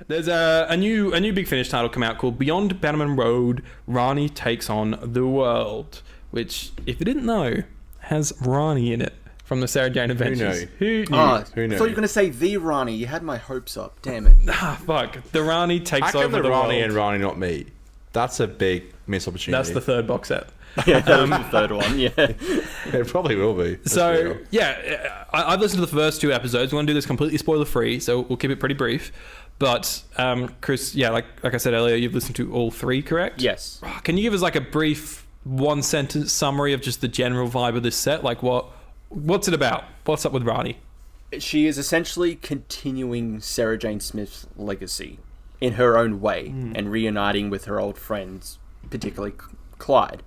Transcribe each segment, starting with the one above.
There's a new Big Finish title come out called Beyond Bannerman Road, Rani Takes on the World, which, if you didn't know, has Rani in it from the Sarah Jane Adventures. Who knew? Who knew? I thought you were going to say the Rani. You had my hopes up. Damn it. Fuck. The Rani takes How over come the Rani world. and Rani not meet? That's a big missed opportunity. That's the third box set. Yeah, that was the third one, yeah. It probably will be. Let's be So, real. yeah, I've listened to the first 2 episodes. We want to do this completely spoiler-free, so we'll keep it pretty brief. But, Chris, yeah, like I said earlier, you've listened to all 3, correct? Yes. Can you give us like a brief 1-sentence summary of just the general vibe of this set? Like, what's it about? What's up with Rani? She is essentially continuing Sarah Jane Smith's legacy in her own way and reuniting with her old friends, particularly Clyde.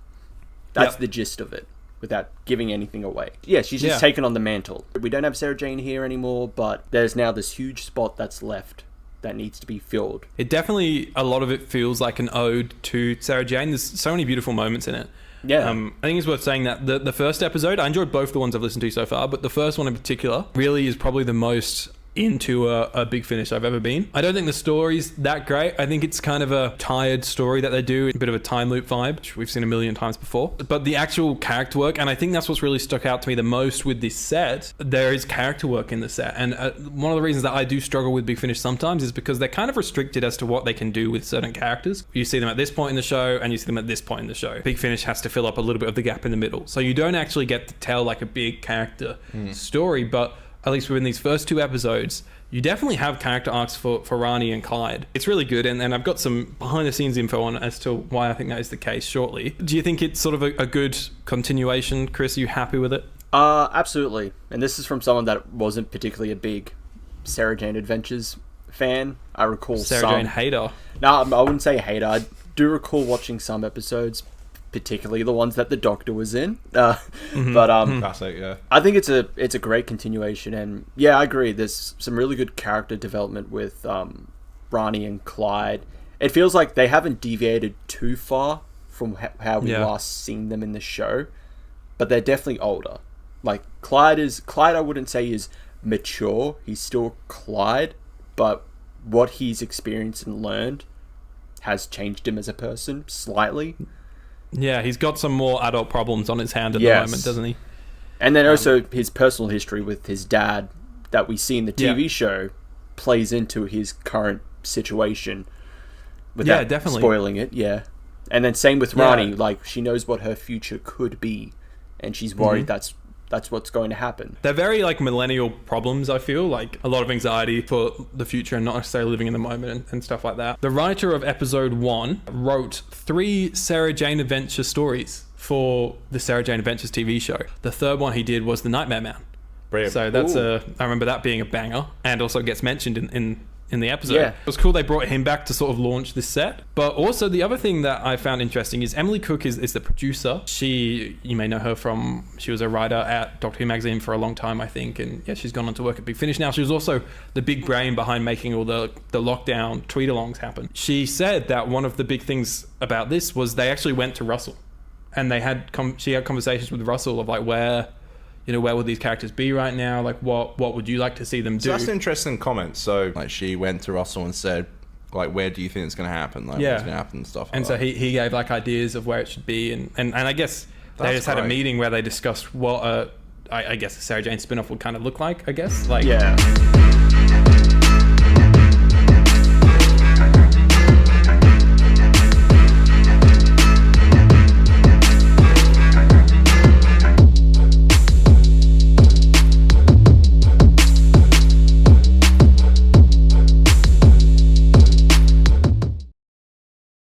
That's the gist of it, without giving anything away. Yeah, she's just taken on the mantle. We don't have Sarah Jane here anymore, but there's now this huge spot that's left that needs to be filled. It definitely, a lot of it feels like an ode to Sarah Jane. There's so many beautiful moments in it. Yeah. I think it's worth saying that the first episode, I enjoyed both the ones I've listened to so far, but the first one in particular really is probably the most into a Big Finish I've ever been. I don't think the story's that great. I think it's kind of a tired story that they do, a bit of a time loop vibe, which we've seen a million times before. But the actual character work, and I think that's what's really stuck out to me the most with this set, there is character work in the set. And one of the reasons that I do struggle with Big Finish sometimes is because they're kind of restricted as to what they can do with certain characters. You see them at this point in the show, and you see them at this point in the show. Big Finish has to fill up a little bit of the gap in the middle. So you don't actually get to tell like a big character story, but at least within these first 2 episodes, you definitely have character arcs for Rani and Clyde. It's really good, and I've got some behind-the-scenes info on as to why I think that is the case shortly. Do you think it's sort of a good continuation, Chris? Are you happy with it? Absolutely. And this is from someone that wasn't particularly a big Sarah Jane Adventures fan. I recall Sarah Jane hater. No, I wouldn't say hater. I do recall watching some episodes, particularly the ones that the Doctor was in. But Classic, yeah. I think it's a great continuation, and yeah, I agree. There's some really good character development with Rani and Clyde. It feels like they haven't deviated too far from how we last seen them in the show, but they're definitely older. Like Clyde, I wouldn't say is mature. He's still Clyde, but what he's experienced and learned has changed him as a person slightly. Yeah, he's got some more adult problems on his hand at the moment, doesn't he? And then also his personal history with his dad that we see in the TV show plays into his current situation without definitely spoiling it. Yeah. And then same with Rani, like she knows what her future could be and she's worried that's what's going to happen. They're very like millennial problems, I feel, like a lot of anxiety for the future and not necessarily living in the moment and stuff like that. The writer of episode 1 wrote 3 Sarah Jane Adventure stories for the Sarah Jane Adventures TV show. The third one he did was The Nightmare Man. Brilliant. So that's I remember that being a banger, and also gets mentioned in the episode. Yeah. It was cool they brought him back to sort of launch this set. But also the other thing that I found interesting is Emily Cook is the producer. You may know her from, she was a writer at Doctor Who magazine for a long time, I think. And yeah, she's gone on to work at Big Finish now. She was also the big brain behind making all the lockdown tweet-alongs happen. She said that one of the big things about this was they actually went to Russell. And she had conversations with Russell of like where would these characters be right now? Like, what would you like to see them do? So that's an interesting comment. So, like, she went to Russell and said, like, where do you think it's going to happen? Like, what's going to happen and stuff like and so that. he gave, like, ideas of where it should be. And I guess they just had a meeting where they discussed what, I guess, a Sarah Jane spin-off would kind of look like, I guess. Like, Yeah.